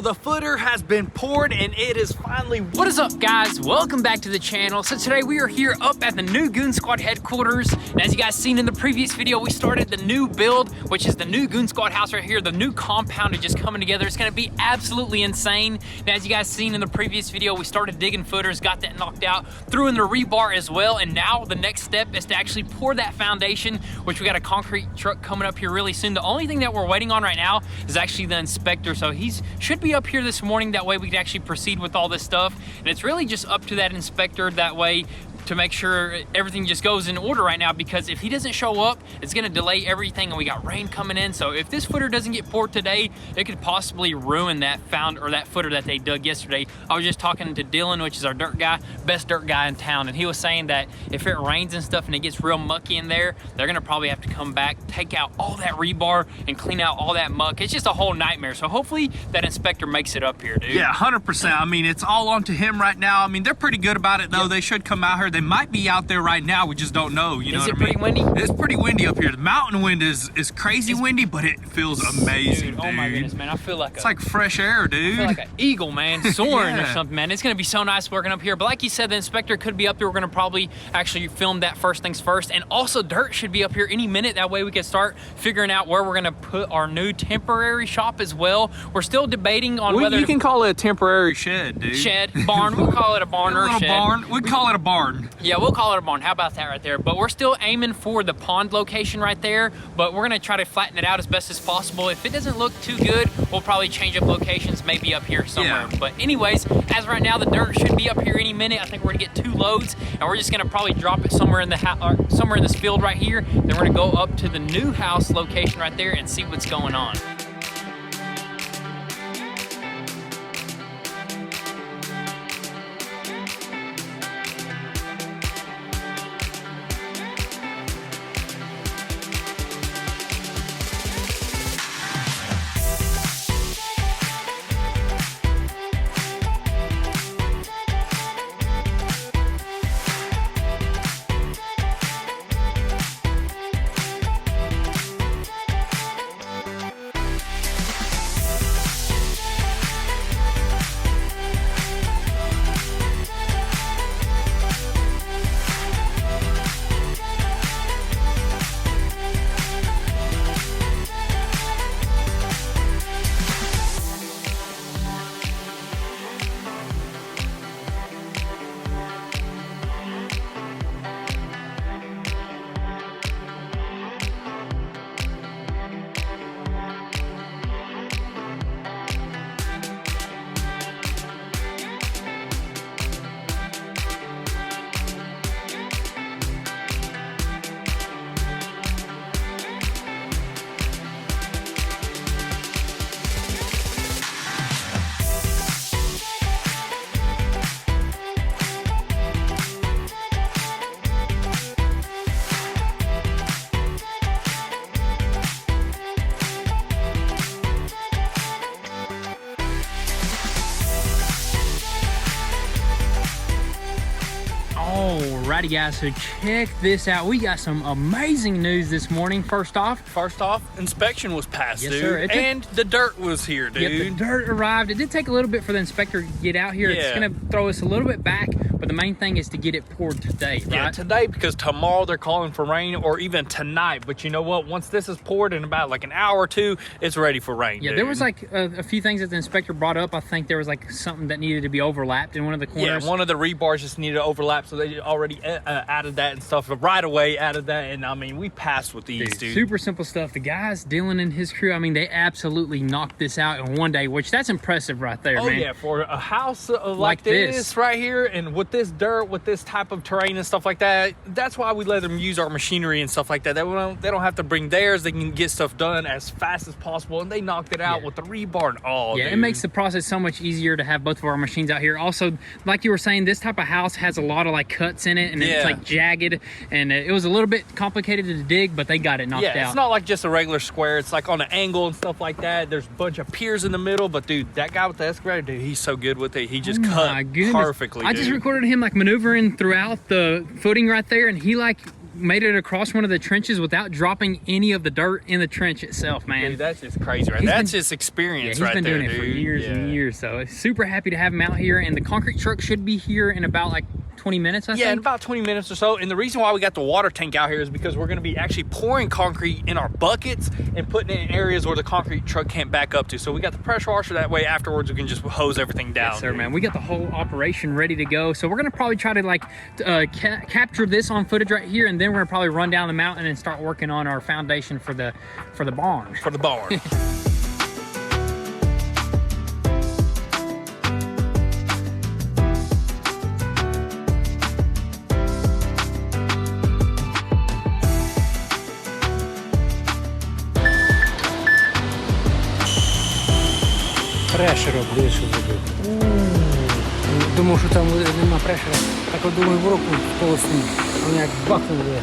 the footer has been poured and it is finally... What is up, guys? Welcome back to the channel. So today we are here up at the new Goonzquad headquarters. And as you guys seen in the previous video, we started the new build, which is the new Goonzquad house right here. The new compound is just coming together. It's gonna be absolutely insane. And as you guys seen in the previous video, we started digging footers, got that knocked out, threw in the rebar as well. And now the next step is to actually pour that foundation, which we got a concrete truck coming up here really soon. The only thing that we're waiting on right now is actually the inspector. So he should be up here this morning. That way we can actually proceed with all this stuff. And it's really just up to that inspector that way to make sure everything just goes in order right now, because if he doesn't show up, it's gonna delay everything, and we got rain coming in. So if this footer doesn't get poured today, it could possibly ruin that footer that they dug yesterday. I was just talking to Dylan, which is our dirt guy, best dirt guy in town, and he was saying that if it rains and stuff and it gets real mucky in there, they're gonna probably have to come back, take out all that rebar and clean out all that muck. It's just a whole nightmare. So hopefully that inspector makes it up here, dude. Yeah, 100%. I mean, it's all onto him right now. I mean, they're pretty good about it, though. Yep. They should come out here. They might be out there right now. We just don't know. You know what I mean? Is it pretty windy? It's pretty windy up here. The mountain wind is crazy windy, but it feels amazing, dude. Oh my goodness, man. I feel like it's like fresh air, dude. I feel like an eagle, man, soaring Yeah. or something, man. It's gonna be so nice working up here. But like you said, the inspector could be up there. We're gonna probably actually film that first things first. And also dirt should be up here any minute. That way we can start figuring out where we're gonna put our new temporary shop as well. We're still debating on whether you can call it a temporary shed, dude. Shed, barn. We'll call it a barn or a shed. Barn. We'd call it a barn. Yeah, we'll call it a barn. How about that right there? But we're still aiming for the pond location right there, but we're gonna try to flatten it out as best as possible. If it doesn't look too good, we'll probably change up locations, maybe up here somewhere. Yeah. But anyways, as right now, the dirt should be up here any minute. I think we're gonna get 2 loads, and we're just gonna probably drop it somewhere in the somewhere in this field right here. Then we're gonna go up to the new house location right there and see what's going on. Alrighty guys, so check this out. We got some amazing news this morning. First off, inspection was passed, yes, dude. Sir. And the dirt was here, dude. Yep, the dirt arrived. It did take a little bit for the inspector to get out here. Yeah. It's gonna throw us a little bit back, but the main thing is to get it poured today, right? Yeah, today, because tomorrow they're calling for rain, or even tonight. But you know what? Once this is poured in about like an hour or two, it's ready for rain. Yeah, dude. there was like a few things that the inspector brought up. I think there was like something that needed to be overlapped in one of the corners. Yeah, one of the rebars just needed to overlap, so they already added that and stuff. Right away added that, and I mean, we passed with these, dude. Super simple stuff. The guys, Dylan and his crew, I mean, they absolutely knocked this out in one day, which that's impressive right there, man. Oh yeah, for a house like this right here, and with this dirt, with this type of terrain and stuff like that, that's why we let them use our machinery and stuff like that. They don't have to bring theirs. They can get stuff done as fast as possible, and they knocked it out with the rebar and all. Yeah, dude. it makes the process so much easier to have both of our machines out here. Also, like you were saying, this type of house has a lot of like cuts in it, and it's like jagged, and it was a little bit complicated to dig, but they got it knocked out. Yeah, it's not like just a regular square. It's like on an angle and stuff like that. There's a bunch of piers in the middle, but dude, that guy with the excavator, dude, he's so good with it. He just cut perfectly, I just recorded him like maneuvering throughout the footing right there, and he like made it across one of the trenches without dropping any of the dirt in the trench itself, man. Dude, that's just crazy, right? That's just experience right there, He's been doing it for years and years, so super happy to have him out here, and the concrete truck should be here in about like 20 minutes, I think. Yeah, in about 20 minutes or so. And the reason why we got the water tank out here is because we're going to be actually pouring concrete in our buckets and putting it in areas where the concrete truck can't back up to. So we got the pressure washer, that way afterwards we can just hose everything down. Yes, sir, man. We got the whole operation ready to go. So we're going to probably try to like capture this on footage right here, and then we're going to probably run down the mountain and start working on our foundation for the barn. For the barn. Прешеру більше зробив. Думав, що там нема прешера. Так от думаю, в руку полосну. Вони як бахнули.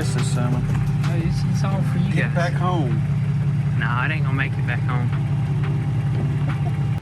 This summer. It's all for you Get guys. back home. Nah, it ain't gonna make it back home.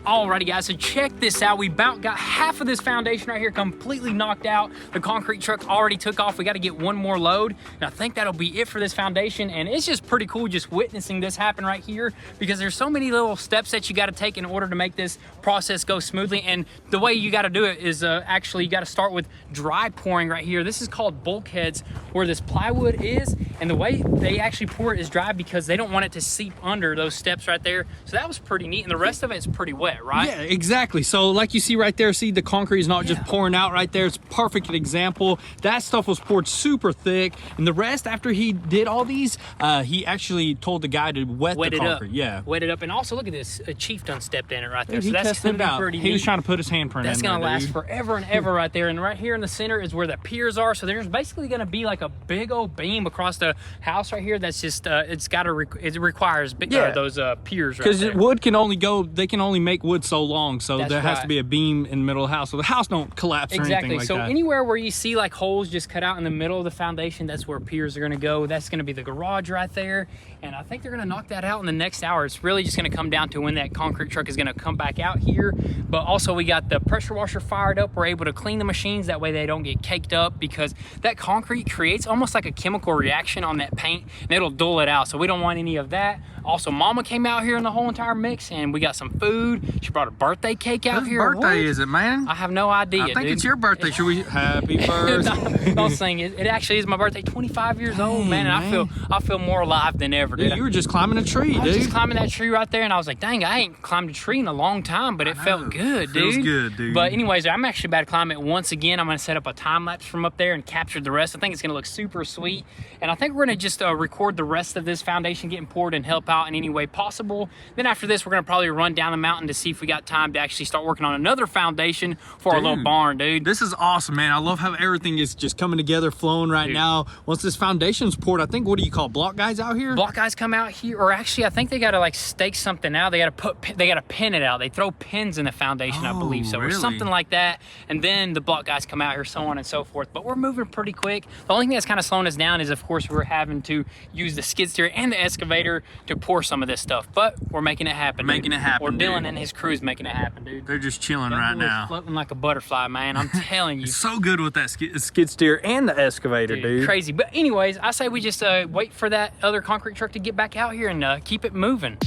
Alrighty guys, so check this out. We about got half of this foundation right here completely knocked out. The concrete truck already took off. We got to get one more load, and I think that'll be it for this foundation. And it's just pretty cool just witnessing this happen right here, because there's so many little steps that you got to take in order to make this process go smoothly. And the way you got to do it is actually you got to start with dry pouring right here. This is called bulkheads, where this plywood is, and the way they actually pour it is dry because they don't want it to seep under those steps right there. So that was pretty neat, and the rest of it is pretty wet, right? Yeah, exactly. So like you see right there, see the concrete is not just pouring out right there. It's a perfect example. That stuff was poured super thick, and the rest, after he did all these, he actually told the guy to wet the concrete. Yeah, wet it up. And also look at this, a chief done stepped in it right there. Dude, so that's gonna be pretty neat. He was trying to put his handprint in there. That's gonna last forever and ever right there. And right here in the center is where the piers are. So there's basically gonna be like a big old beam across the house right here. That's just it requires those piers right there. Because wood can only go, they can only make wood so long. So That's there has right. to be a beam in the middle of the house, so the house don't collapse or anything like so that. anywhere where you see like holes just cut out in the middle of the foundation, that's where piers are gonna go. That's gonna be the garage right there. And I think they're gonna knock that out in the next hour. It's really just gonna come down to when that concrete truck is gonna come back out here. But also we got the pressure washer fired up. We're able to clean the machines. That way they don't get caked up, because that concrete creates almost like a chemical reaction on that paint, and it'll dull it out. So we don't want any of that. Also, Mama came out here in the whole entire mix, and we got some food. She brought a birthday cake out here. Whose birthday is it, man? I have no idea, I think dude. it's your birthday. Should we happy birthday? Don't sing it. It actually is my birthday. 25 years old, man, and I feel more alive than ever, dude. Dude, you were just climbing a tree, I was dude. just climbing that tree right there, and I was like, dang, I ain't climbed a tree in a long time, but it felt good, dude. Feels good, dude. But anyways, I'm actually about to climb it once again. I'm gonna set up a time lapse from up there and capture the rest. I think it's gonna look super sweet, and I think we're gonna just record the rest of this foundation getting poured and help out in any way possible. Then after this, we're gonna probably run down the mountain to see if we got time to actually start working on another foundation for our little barn, dude. This is awesome, man. I love how everything is just coming together, flowing right now. Once this foundation's poured, I think, what do you call block guys out here? Block guys come out here, or actually I think they gotta like stake something out. They gotta pin it out. They throw pins in the foundation, I believe so, or something like that. And then the block guys come out here, so on and so forth. But we're moving pretty quick. The only thing that's kind of slowing us down is, of course, we're having to use the skid steer and the excavator to pour some of this stuff. But we're making it happen. Making it happen, Or Dylan dude. and his crew's making it happen, dude. They're just chilling That right wheel's now. floating like a butterfly, man. I'm telling you. So good with that skid steer and the excavator, dude. Crazy. But anyways, I say we just wait for that other concrete truck to get back out here and keep it moving.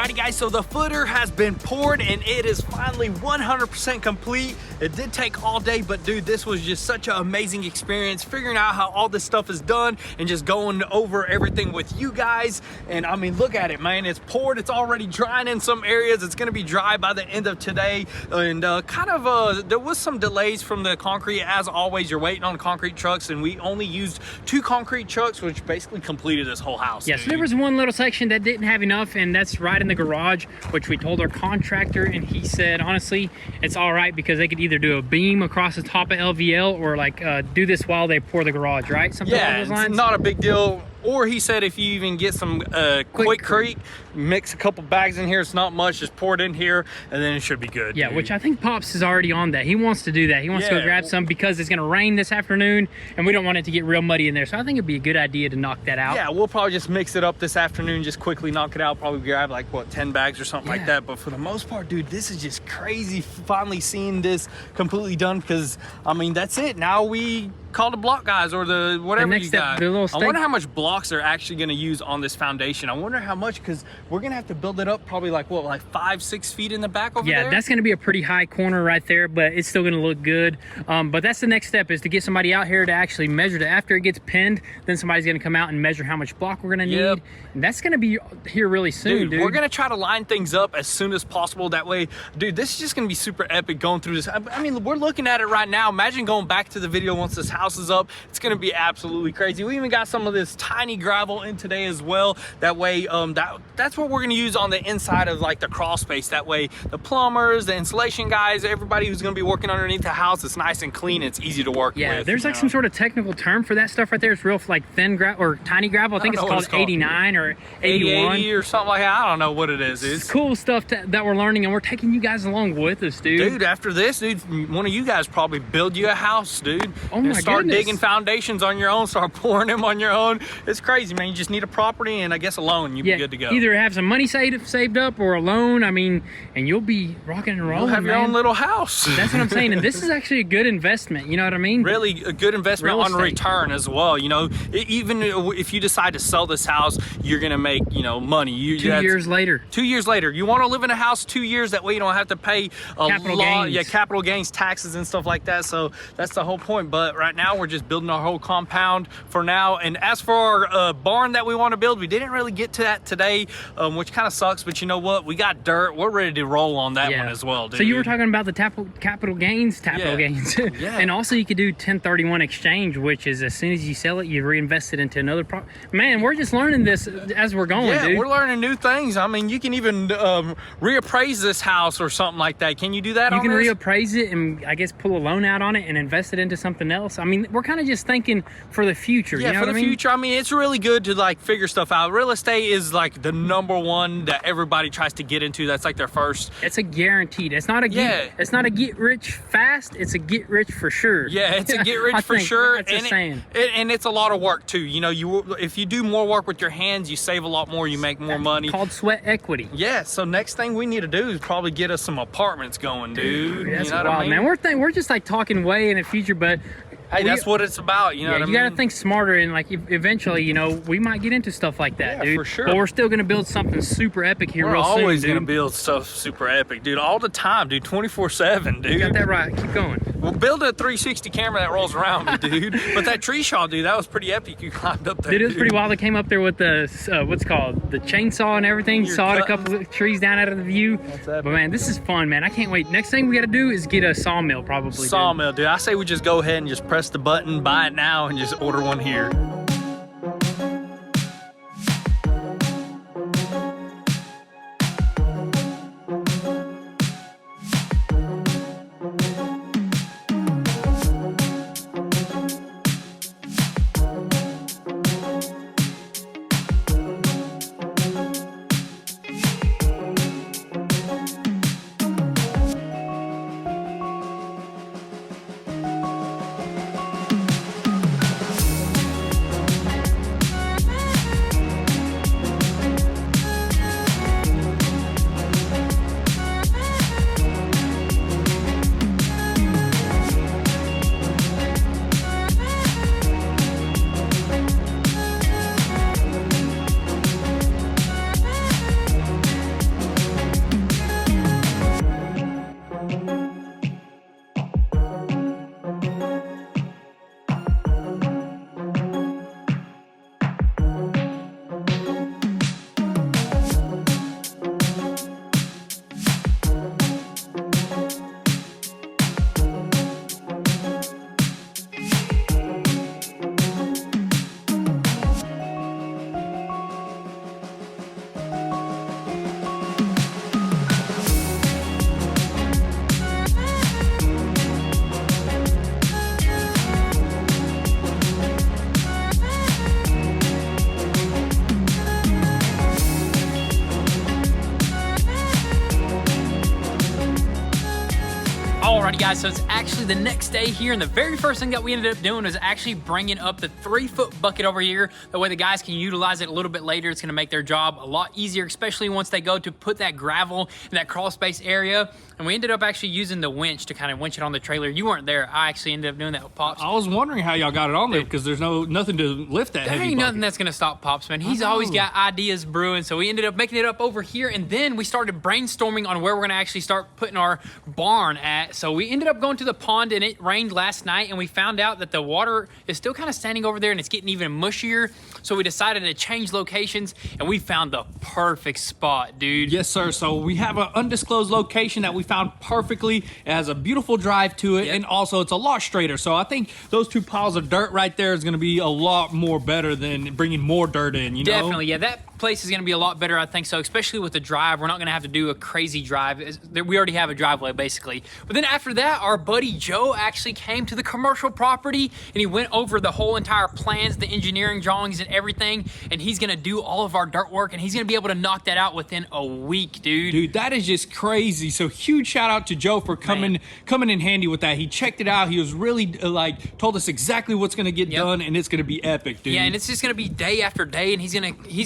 Alrighty guys, so the footer has been poured and it is finally 100% complete. It did take all day, but dude, this was just such an amazing experience figuring out how all this stuff is done and just going over everything with you guys. And I mean, look at it, man. It's poured, it's already drying in some areas. It's gonna be dry by the end of today. And there was some delays from the concrete. As always, you're waiting on concrete trucks, and we only used 2 concrete trucks, which basically completed this whole house. Yeah, so there was one little section that didn't have enough, and that's right in the garage, which we told our contractor, and he said honestly it's all right because they could either do a beam across the top of LVL or like do this while they pour the garage, right? Something along those lines. It's not a big deal. Or he said if you even get some Quikrete, mix a couple bags in here, it's not much, just pour it in here and then it should be good. Yeah, dude. Which I think Pops is already on that. He wants to do that. He wants to go grab some because it's gonna rain this afternoon and we don't want it to get real muddy in there. So I think it'd be a good idea to knock that out. Yeah, we'll probably just mix it up this afternoon, just quickly knock it out, probably grab like what, 10 bags or something like that. But for the most part, dude, this is just crazy finally seeing this completely done, because I mean that's it. Now we call the block guys or the whatever you got. I wonder how much blocks they're actually going to use on this foundation. I wonder how much, because we're going to have to build it up probably like what, like 5-6 feet in the back over there. Yeah, that's going to be a pretty high corner right there, but it's still going to look good. But that's the next step, is to get somebody out here to actually measure it. After it gets pinned, then somebody's going to come out and measure how much block we're going to need. And that's going to be here really soon, dude. We're going to try to line things up as soon as possible. That way, dude, this is just going to be super epic going through this. I mean, we're looking at it right now. Imagine going back to the video once this house is up. It's going to be absolutely crazy. We even got some of this tiny gravel in today as well. That way, that's what we're going to use on the inside of like the crawl space. That way, the plumbers, the insulation guys, everybody who's going to be working underneath the house, it's nice and clean. It's easy to work with. Yeah, there's like some sort of technical term for that stuff right there. It's real like thin gravel or tiny gravel. I think it's called 89 or 81 80 or something like that. I don't know what it is. It's cool stuff that we're learning, and we're taking you guys along with us, dude. Dude, after this, dude, one of you guys probably build you a house, dude. Oh my start goodness. Digging foundations on your own, start pouring them on your own. It's crazy, man. You just need a property and I guess a loan. You'll be good to go. Either have some money saved up or a loan. I mean, and you'll be rocking and rolling. You'll have your own little house. That's what I'm saying. And this is actually a good investment. You know what I mean? Really a good investment on return as well. You know, even if you decide to sell this house, you're gonna make, you know, money. 2 years later. 2 years later, you want to live in a house 2 years. That way, you don't have to pay capital gains taxes and stuff like that. So that's the whole point. But right now, we're just building our whole compound for now. And as for our barn that we want to build, we didn't really get to that today, which kind of sucks. But you know what? We got dirt. We're ready to roll on that one as well, dude. So you were talking about the capital gains. And also you could do 1031 exchange, which is as soon as you sell it, you reinvest it into another property. Man, we're just learning this as we're going, dude. We're learning new things. I mean, you can even reappraise this house or something like that. Can you do that? You can reappraise it and I guess pull a loan out on it and invest it into something else. I mean, we're kind of just thinking for the future. Yeah, you know for the future. I mean, it's really good to like figure stuff out. Real estate is like the #1 that everybody tries to get into. That's like their first. It's a guaranteed. It's not a it's not a get rich fast. It's a get rich for sure. Yeah, it's a get rich for sure. And it's a lot of work too. You know, if you do more work with your hands, you save a lot more. You make more money. Called sweat equity. Yeah. So next thing we need to do is probably get us some apartments going, dude. That's you know wild, what I mean? Man. We're just like talking way in the future, but. Hey, that's what it's about, you know what I mean? You gotta think smarter, and like eventually, you know, we might get into stuff like that, dude. For sure. But we're still gonna build something super epic here real soon, We're always gonna build stuff super epic, dude. All the time, dude. 24/7, dude. You got that right. Keep going. We'll build a 360 camera that rolls around me, dude. But that tree shaw, dude, that was pretty epic. You climbed up there, Dude, it was pretty wild. They came up there with the what's called the chainsaw and everything. Sawed a couple of trees down out of the view. But man, this is fun, man. I can't wait. Next thing we gotta do is get a sawmill, probably. Sawmill, dude. I say we just go ahead and just press the button, buy it now, and just order one here. guys, so it's actually the next day here, and the very first thing that we ended up doing was actually bringing up the 3-foot bucket over here. That way the guys can utilize it a little bit later. It's gonna make their job a lot easier, especially once they go to put that gravel in that crawl space area. And we ended up actually using the winch to kind of winch it on the trailer. You weren't there. I actually ended up doing that with Pops. I was wondering how y'all got it on there because there's nothing to lift that There heavy ain't bucket. nothing that's gonna stop Pops, man. He's always got ideas brewing, so we ended up making it up over here, and then we started brainstorming on where we're gonna actually start putting our barn at. So we ended up going to the pond, and it rained last night, and we found out that the water is still kind of standing over there, and it's getting even mushier. So we decided to change locations, and we found the perfect spot, dude. Yes, sir. So we have an undisclosed location that we found perfectly. It has a beautiful drive to it, and also it's a lot straighter. So I think those 2 piles of dirt right there is going to be a lot more better than bringing more dirt in, you know? Definitely, yeah. That place is going to be a lot better, I think so, especially with the drive. We're not going to have to do a crazy drive. We already have a driveway, basically. But then after that, our buddy Joe actually came to the commercial property, and he went over the whole entire plans, the engineering drawings and everything, and he's going to do all of our dirt work, and he's going to be able to knock that out within a week, dude. Dude, that is just crazy. So huge shout out to Joe for coming in handy with that. He checked it out. He was really told us exactly what's going to get done, and it's going to be epic, dude. Yeah, and it's just going to be day after day, and he's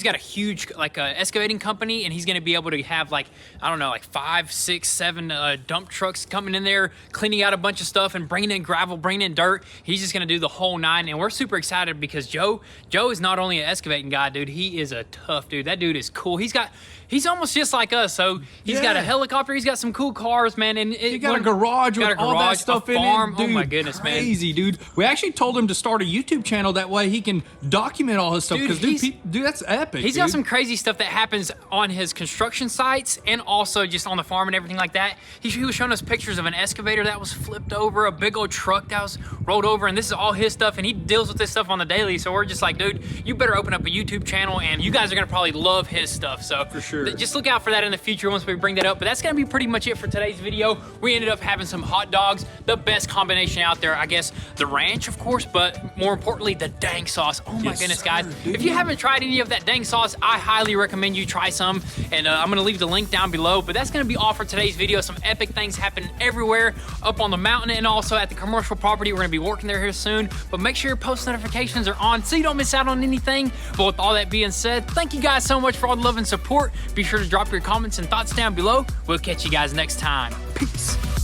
got a huge excavating company, and he's going to be able to have I don't know, 5, 6, 7 dump trucks coming in there, cleaning out a bunch of stuff and bringing in gravel, bringing in dirt. He's just going to do the whole 9, and we're super excited because Joe is not only an excavating guy, dude. He is a tough dude. That dude is cool. He's almost just like us. So he's got a helicopter. He's got some cool cars, man. And he got a garage with all that stuff in it. Dude, oh my goodness, man. Crazy, dude. We actually told him to start a YouTube channel. That way he can document all his stuff. Because, dude, that's epic. He's got some crazy stuff that happens on his construction sites and also just on the farm and everything like that. He was showing us pictures of an excavator that was flipped over, a big old truck that was rolled over, and this is all his stuff, and he deals with this stuff on the daily. So we're just like, dude, you better open up a YouTube channel, and you guys are going to probably love his stuff. So for sure. Just look out for that in the future once we bring that up. But that's going to be pretty much it for today's video. We ended up having some hot dogs, the best combination out there, I guess. The ranch, of course, but more importantly, the dang sauce. Oh my goodness, guys. If you haven't tried any of that dang sauce, I highly recommend you try some, and I'm going to leave the link down below. But that's going to be all for today's video. Some epic things happen everywhere up on the mountain and also at the commercial property. We're going to be working there here soon, but make sure your post notifications are on so you don't miss out on anything. But with all that being said, thank you guys so much for all the love and support. Be sure to drop your comments and thoughts down below. We'll catch you guys next time. Peace.